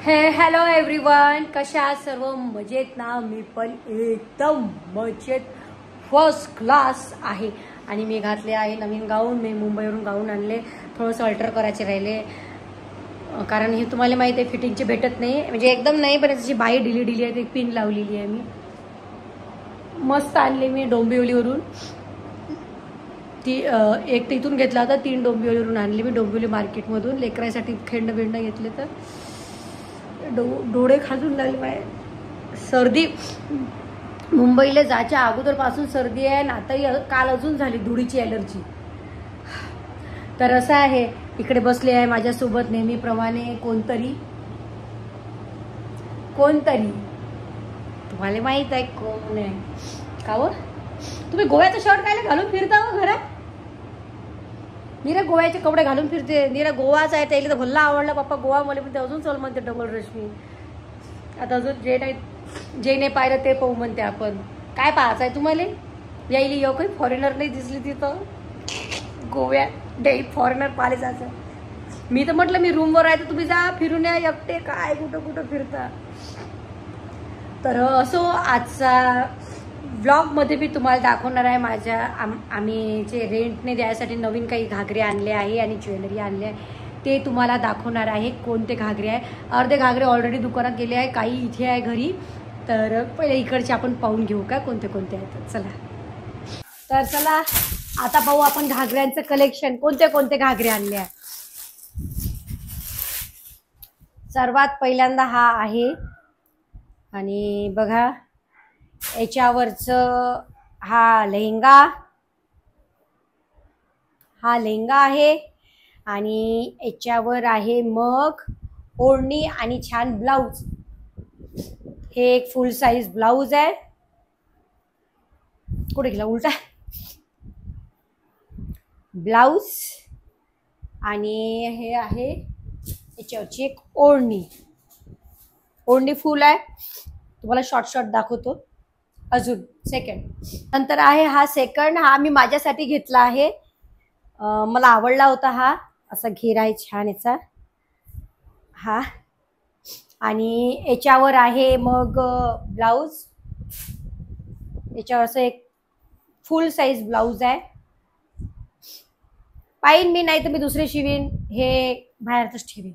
Hello everyone, कशा आहात सर्व? मजेत ना? मी पण एकदम मजेत, फर्स्ट क्लास आहे. आणि मी घातले आहे नवीन गाऊन. मी मुंबईवरून गाऊन आणले, थोडंसं अल्टर करायचे राहिले, कारण हे तुम्हाला माहिती आहे फिटिंगचे भेटत नाही, म्हणजे एकदम नाही, पण त्याची बाई ढिली आहे, ती पिन लावलेली आहे. मी मस्त आणली मी डोंबिवलीवरून. ती एक तिथून घेतला होता, 3 डोंबिवलीवरून आणली मी, डोंबिवली मार्केटमधून. लेकरासाठी खेंड घेतले तर डोळे खाजून लागले. माझे सर्दी मुंबईला जायच्या अगोदरपासून सर्दी आहे आणि आताही काल अजून झाली धुळीची ॲलर्जी. तर असं आहे, इकडे बसले आहे माझ्यासोबत नेहमीप्रमाणे कोणतरी तुम्हाला माहित आहे कोण आहे का? व तुम्ही गोव्याचा शर्ट काय घालून फिरता हो घरात? नीरा गोव्याचे कपडे घालून फिरते. नीरा गोवाच आहे, त्याला तर भल्ला आवडला पप्पा गोवा मला, पण ते अजून चल म्हणते डबल रश्मी. आता अजून जे नाही पाहिलं ते पाहू म्हणते. आपण काय पाहायचं आहे तुम्हाला? यायली काही फॉरेनर नाही दिसली तिथं गोव्या डे फॉरेनर पाहिले जायचं. मी तर म्हटलं मी रूमवर आहे तर तुम्ही जा फिरून या एकटे, काय कुठं फिरता. तर असो, आजचा व्लॉगमध्ये मी तुम्हाला दाखवणार आहे माझ्या आम्ही जे रेंटने द्यायसाठी नवीन काही घागरे आणले आहे आणि ज्वेलरी आणले आहे, ते तुम्हाला दाखवणार आहे. कोणते घागरे आहे, अर्धे घागरे ऑलरेडी दुकानात गेले आहे, काही इथे आहे घरी. तर पहिले इकडचे आपण पाहून घेऊ का कोणते आहेत. चला आता पाहू आपण घागऱ्यांचं कलेक्शन, कोणते घागरे आणले आहे. सर्वात पहिल्यांदा हा आहे, आणि बघा याच्यावरचं हा लेहंगा आहे, आणि याच्यावर आहे मग ओढणी आणि छान ब्लाऊज. हे एक फुल साईज ब्लाऊज आहे. कुठे गेला उलटा ब्लाऊज, आणि हे आहे याच्यावरची एक ओढणी फुल आहे. तुम्हाला शॉर्ट दाखवतो अजून. नंतर आहे हा सेकंड, हा मी माझ्यासाठी घेतला आहे, मला आवडला होता. हा असा घेर आहे छान याचा हा, आणि याच्यावर आहे मग ब्लाऊज. याच्यावर असं एक फुल साईज ब्लाऊज आहे. पाहिन मी, नाही तर मी दुसरे शिवीन, हे बाहेरच ठेवीन.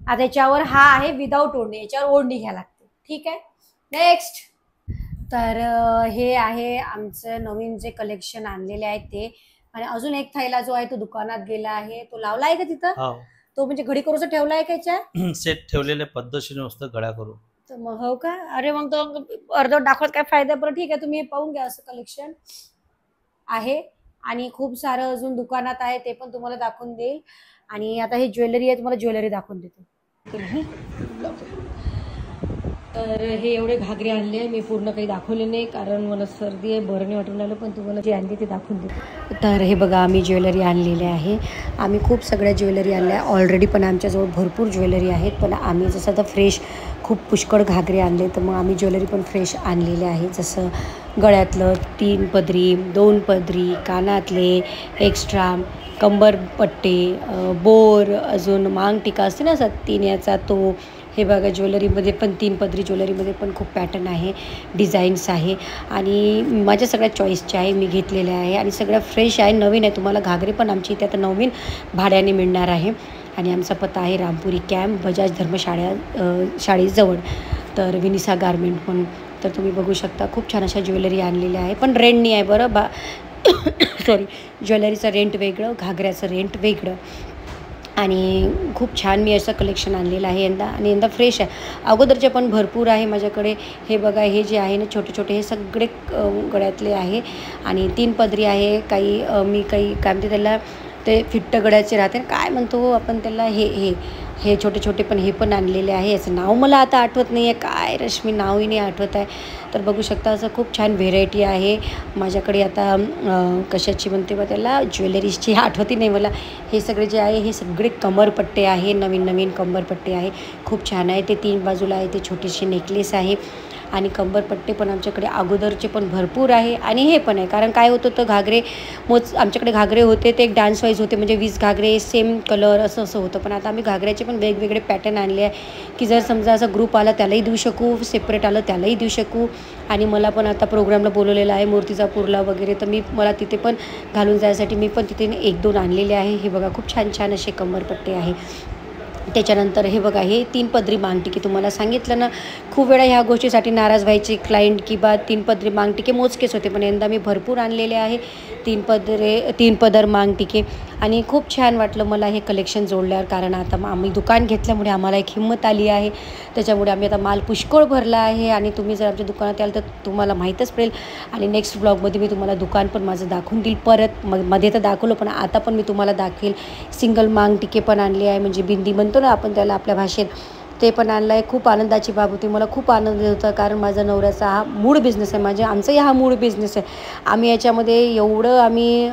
आता याच्यावर हा आहे विदाऊट ओढणी, याच्यावर ओढणी घ्यायला लागते. ठीक आहे, नेक्स्ट. तर हे आहे आमचं नवीन जे कलेक्शन आणलेले आहे ते. आणि अजून एक थैला जो आहे तो दुकानात गेला आहे, तो लावला आहे का तिथं? तो म्हणजे घडी करूचा ठेवला आहे का? याच्या सेट ठेवलेले पद्धतशीर नुसतं गळ्या करू. तर मग हो का? अरे मग तो अर्धवट दाखवत काय फायदा. बरं ठीक आहे, तुम्ही पाहून घ्या. असं कलेक्शन आहे आणि खूप सारं अजून दुकानात आहे, ते पण तुम्हाला दाखवून देईल. आणि आता हे ज्वेलरी आहे, तुम्हाला ज्वेलरी दाखवून देतो. तर हे एवढे घागरे आणले, मी पूर्ण काही दाखवले नाही कारण मला सर्दी आहे, बरं नाही वाटून आलं, पण तुम्हाला जे आणले ते दाखवून देतो. तर हे बघा, आम्ही ज्वेलरी आणलेली आहे. आम्ही खूप सगळ्या ज्वेलरी आणल्या ऑलरेडी, पण आमच्याजवळ भरपूर ज्वेलरी आहेत. पण आम्ही जसं आता फ्रेश खूप पुष्कळ घागरे आणले, तर मग आम्ही ज्वेलरी पण फ्रेश आणलेले आहे. जसं गळ्यातलं 3 पदरी, 2 पदरी, कानातले एक्स्ट्रा, कंबरपट्टे, बोर, अजून मांग टिका असते ना 3 याचा तो. हे बघा, ज्वेलरीमध्ये पण 3 पदरी ज्वेलरीमध्ये पण खूप पॅटर्न आहे, डिझाईन्स आहे, आणि माझ्या सगळ्या चॉईसचे आहे, मी घेतलेल्या आहे, आणि सगळ्या फ्रेश आहे, नवीन आहे. तुम्हाला घागरे पण आमची इथे आता नवीन भाड्याने मिळणार आहे. आणि आमचा पत्ता आहे रामपुरी कॅम्प, बजाज शाळेजवळ. तर विनिसा गारमेंट पण. तर तुम्ही बघू शकता, खूप छान अशा ज्वेलरी आणलेल्या आहे, पण रेंटनी आहे बरं सॉरी, ज्वेलरीचं रेंट वेगळं, घागऱ्याचं रेंट वेगळं. आणि खूप छान मी असं कलेक्शन आणलेलं आहे यंदा, आणि यंदा फ्रेश आहे. अगोदरचे पण भरपूर आहे माझ्याकडे. हे बघा, हे जे आहे ना छोटे हे सगळे गळ्यातले आहे, आणि 3 पदरी आहे. काही काय म्हणते त्याला, ते फिट्ट गळ्याचे राहते, काय म्हणतो आपण त्याला, हे छोटे पण हे पण आणलेले आहे. याचं नाव मला आता आठवत नाही आहे, काय रश्मी नावही नाही आठवत आहे. तर बघू शकता, असं खूप छान व्हेरायटी आहे माझ्याकडे. आता कशाची म्हणते बा त्याला, ज्वेलरीजची आठवती नाही मला. हे सगळे जे आहे हे सगळे कमरपट्टे आहे, नवीन कंबरपट्टे आहे, खूप छान आहे. ते 3 बाजूला आहे, ते छोटीशी नेकलेस आहे. आणि कंबरपट्टे पण आमच्याकडे अगोदरचे पण भरपूर आहे आणि हे पण आहे. कारण काय होतं तर घागरे आमच्याकडे घागरे होते ते एक डान्स वाईज होते, म्हणजे 20 घागरे सेम कलर असं होतं. पण आता आम्ही घागऱ्याचे पण वेगवेगळे पॅटर्न आणले आहे की जर समजा असा ग्रुप आला त्यालाही देऊ शकू, सेपरेट आलं त्यालाही देऊ शकू. आणि मला पण आता प्रोग्रामला बोलवलेलं आहे मूर्तिजापूरला वगैरे, तर मला तिथे पण घालून जायसाठी मी पण तिथे 1-2 आणलेले आहे. हे बघा खूप छान छान असे कंबरपट्टे आहे. त्याच्यानंतर हे बघा हे 3 पदरी मांगटिके, तुम्हाला सांगितलं ना खूप वेळा ह्या गोष्टीसाठी नाराज व्हायचे क्लायंट की बा 3 पदरी मांगटिके मोजकेच होते, पण यंदा मी भरपूर आणलेले आहे 3 पदर मांगटिके. आणि खूप छान वाटलं मला हे कलेक्शन जोडल्यावर, कारण आता आम्ही दुकान घेतल्यामुळे आम्हाला एक हिंमत आली आहे. त्याच्यामुळे आम्ही आता माल पुष्कळ भरला आहे आणि तुम्ही जर आमच्या दुकानात याल तर तुम्हाला माहीतच पडेल. आणि नेक्स्ट ब्लॉगमध्ये मी तुम्हाला दुकान पण माझं दाखवून देईल परत. मध्ये तर दाखवलं पण आता पण मी तुम्हाला दाखवेल. सिंगल मांगटिके पण आणली आहे, म्हणजे बिंदी म्हणतो ना आपण त्याला आपल्या भाषेत, ते पण आणलं आहे. खूप आनंदाची बाब होती, मला खूप आनंद होता, कारण माझा नवऱ्याचा हा मूळ बिझनेस आहे, आमचाही हा मूळ बिझनेस आहे. आम्ही याच्यामध्ये एवढं आम्ही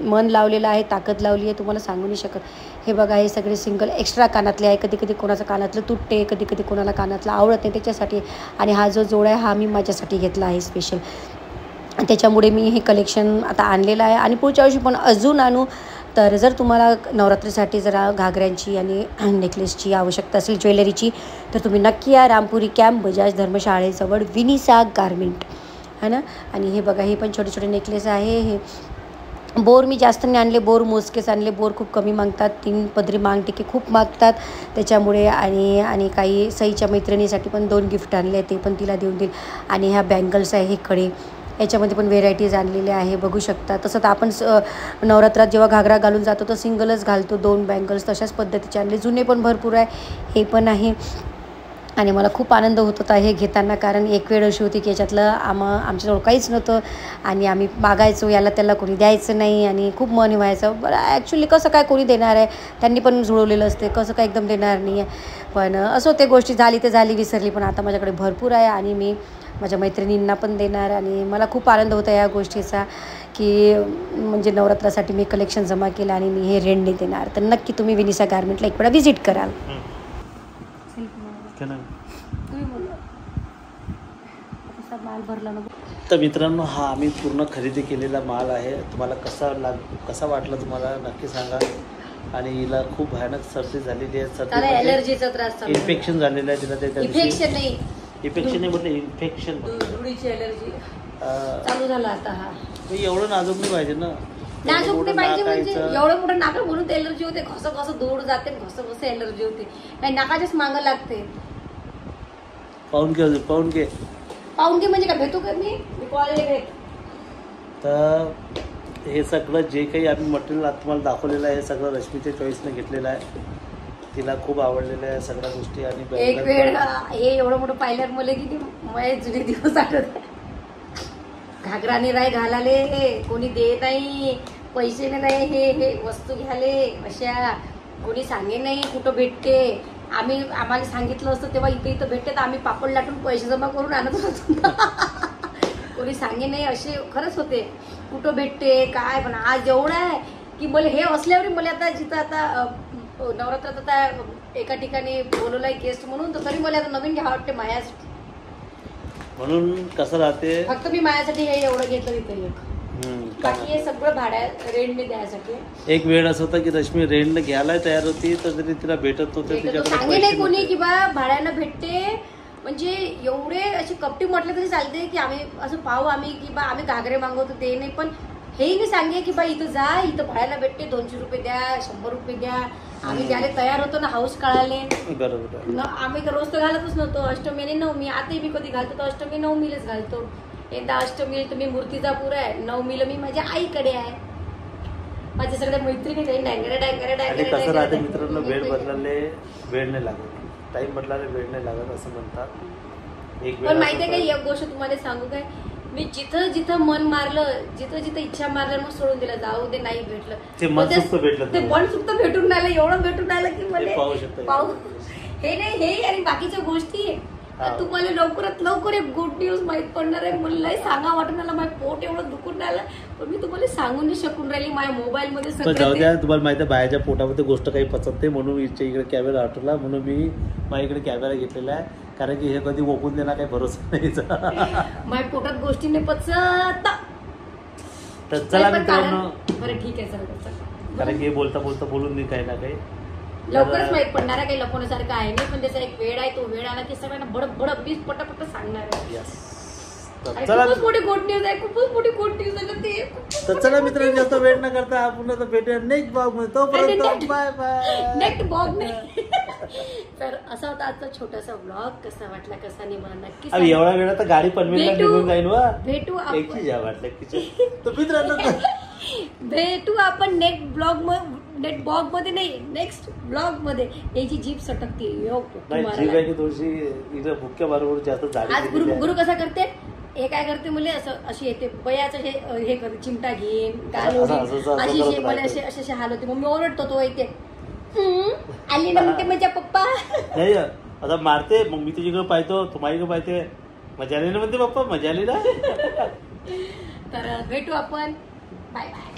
मन लावलेलं आहे, ताकद लावली आहे, तुम्हाला सांगू नाही शकत. हे बघा हे सगळे सिंगल एक्स्ट्रा कानातले आहे, कधी कधी कोणाचं कानातलं तुटते, कधी कधी कोणाला कानातलं आवडत नाही त्याच्यासाठी. आणि हा जो जोड आहे हा मी माझ्यासाठी घेतला आहे स्पेशल. त्याच्यामुळे मी हे कलेक्शन आता आणलेलं आहे आणि पुढच्या वर्षी पण अजून आणू. तर जर तुम्हाला नवरात्रीसाठी जरा घागऱ्यांची आणि नेकलेसची आवश्यकता असेल ज्वेलरीची, तर तुम्ही नक्की या रामपुरी कॅम्प बजाज धर्मशाळेजवळ विनिसा गारमेंट है ना. आणि हे बघा हे पण छोटे छोटे नेकलेस आहे. हे बोर मी जास्त नाही आणले, बोर मोजकेच आणले, बोर खूप कमी मागतात. 3 पदरी मांगटिके खूप मागतात त्याच्यामुळे. आणि काही सईच्या मैत्रिणीसाठी पण 2 गिफ्ट आणले, ते पण तिला देऊन देईल. आणि ह्या बँगल्स आहे हे कडे, याच्यामध्ये पण व्हेरायटीज आणलेल्या आहे बघू शकता. तसं तर आपण नवरात्रात जेव्हा घागरा घालून जातो तर सिंगलच घालतो, 2 बँगल्स तशाच पद्धतीचे आणले. जुने पण भरपूर आहे, हे पण आहे. आणि मला खूप आनंद होत होता हे घेताना, कारण एक वेळ अशी होती की याच्यातलं आमच्याजवळ काहीच नव्हतं आणि आम्ही मागायचो, याला त्याला कोणी द्यायचं नाही आणि खूप मन व्हायचं. बरं ॲक्च्युली कसं काय कोणी देणार आहे, त्यांनी पण जुळवलेलं असते, कसं काय एकदम देणार नाही आहे. पण असं ते गोष्टी झाली ते झाली, विसरली. पण आता माझ्याकडे भरपूर आहे आणि मी माझ्या मैत्रिणींना पण देणार. आणि मला खूप आनंद होता या गोष्टीचा की म्हणजे नवरात्रासाठी मी कलेक्शन जमा केलं आणि मी हे रेंटने देणार. तर नक्की तुम्ही विनिसा गारमेंटला एक वेळा व्हिजिट कराल. माल भरला ना. तर मित्रांनो हा आम्ही पूर्ण खरेदी केलेला माल आहे. तुम्हाला कसा वाटला तुम्हाला नक्की सांगा. आणि हिला खूप भयानक सर्दी झालेली आहे, सर्दी एलर्जीचा त्रास, इन्फेक्शन झालेलं आहे तिला. इन्फेक्शन नाही म्हटलं इन्फेक्शन, धुळीची एलर्जी चालू झाला आता. हा एवढं नाजूक नाही पाहिजे ना, नाजूक नाही पाहिजे म्हणजे एवढं मोठं नाक म्हणून ते एलर्जी होते. घसं दूर जाते, घसं एलर्जी होते, नाही नाकाच्याच मागं लागते. पाहून घे म्हणजे काय भेटू का मी कॉलेज भेट. तर हे सगळं जे काही आम्ही मटेरियल आता तुम्हाला दाखवलेलं आहे हे सगळं रश्मीच्या चॉईसने घेतलेलं आहे. तिला खूप आवडलेलं आहे सगळ्या गोष्टी. आणि एक वेळ हे एवढं मोठं पाहिल्यावर मला किती माझे जुने दिवस आठवत. घागराने राय घालाले कोणी देत नाही, पैसे नाही, हे वस्तू घ्याले अशा कोणी सांगे नाही कुठं भेटते. आम्हाला सांगितलं असतं तेव्हा इथं भेटते तर आम्ही पापड लाटून पैसे जमा करून आणत होतो. कोणी सांगे नाही असे खरंच होते कुठं भेटते काय. पण आज एवढं आहे की मला हे असल्यावर मला आता जिथं आता नवरात्रात आता एका ठिकाणी बोलवलं आहे गेस्ट म्हणून, तर तरी मला आता नवीन घ्यावं वाटते मायासाठी. म्हणून कसं राहते फक्त मी मायासाठी हे एवढं घेतलं तिथे एक, बाकी हे सगळं भाड्या रेंटने द्यायसाठी. एक वेळ असं होता की रश्मी रेंटने घ्यायला तयार होती तर तरी तिला भेटत होते, सांगे नाही कोणी की बा भाड्यानं भेटते. म्हणजे एवढे असे कपटी म्हटले तरी चालते की आम्ही असं पाहू आम्ही की बा आम्ही घागरे मागवतो ते नाही. पण हेही नाही सांगे की बा इथं जा, इथं भाड्याला भेटते, 200 रुपये द्या, 100 रुपये द्या. आम्ही द्यायला तयार होतो ना, हाऊस काढाले. बरोबर. आम्ही तर रोज तर घालतच नव्हतो, अष्टमी आणि नवमी. आताही मी कधी घालतो तर अष्टमी नवमीलाच घालतो. एकदा अष्टमीला तुम्ही मूर्तिजापूर आहे, नवमीला मी माझ्या आईकडे आहे. माझ्या सगळ्या मैत्रिणी कसं राहते मित्रांनो, वेळ बदलाले वेळ नाही लागत, टाइम बदलायला वेळ नाही लागत असं म्हणतात. पण माहितीये का एक गोष्ट तुम्हाला सांगू काय, मी जिथं जिथं मन मारलं, जिथं जिथं इच्छा मारलं मग सोडून दिलं, जाऊ दे नाही भेटलं ते मनसुक्त भेटलं, ते मनसुक्त भेटून राहिलं, एवढं भेटून राहिलं की मला पाहू हे नाही हे आणि बाकीच्या गोष्टी तुम्हाला लवकरात लवकर एक गुड न्यूज माहित पडणार आहे. मला लय सांगा वाटून आला, माझं पोट एवढं दुखून राहिलं, पण मी तुम्हाला सांगू नाही शकून राहिली. माझ्या मोबाईल मध्ये जाऊ द्या. तुम्हाला माहिती आहे बाहेरच्या पोटामध्ये गोष्ट काही पचत नाही, म्हणून इथे इकडे कॅमेरा हटवला, म्हणून मी माझ्या इकडे कॅमेरा घेतलेला आहे. कारण की हे कधी ओपून देणार काही भरोसा नाही. माझ्या पोटात गोष्टी नाही पचत. तर चला मित्रांनो, बरं ठीक आहे चला. कारण की बोलता बोलता बोलून मी काही ना काही लवकरच माहित पडणार आहे. काही लपवण्यासारखं आहे नाही, पण त्याचा एक वेळ आहे. तो वेळ आला की सगळ्यांना बडप बडप बीज पटापट सांगणार आहे. चला खूपच मोठी गुड न्यूज आहे, खूपच मोठी गुड न्यूज आहे ते. तर चला मित्रांनो, जास्त वेळ न करता आपण आता भेटूया नेक्स्ट ब्लॉग मध्ये. तोपर्यंत बाय बाय. नेक्स्ट ब्लॉग नाही. तर असा होता आजचा छोटासा ब्लॉग. कसा वाटला कसा नाही मला नक्की अरे एवढा वेळ तर गाडी पनवेलला निघून जाईल. वा भेटू वाटलं तर मित्रांनो, भेटू आपण नेक्स्ट ब्लॉग मध्ये नाही, नेक्स्ट ब्लॉग मध्ये. याची जीभ सटकते थोडीशी इकडे भुक्या बरोबर जास्त झाली. आज गुरु कसा करते, हे काय करते मुले असं अशी येते बयाचं हे करते, चिमटा घेईन गाल अशी असे असे हाल होते. मग मी ओरडतो, तो येते आली ना म्हणते माझ्या पप्पा. नाही आता मारते, मग मी तुझ्याकडे पाहतो, तू माझ्याकडे पाहते, मजा आली ना म्हणते पप्पा, मजा आली ना. तर भेटू आपण. Bye bye.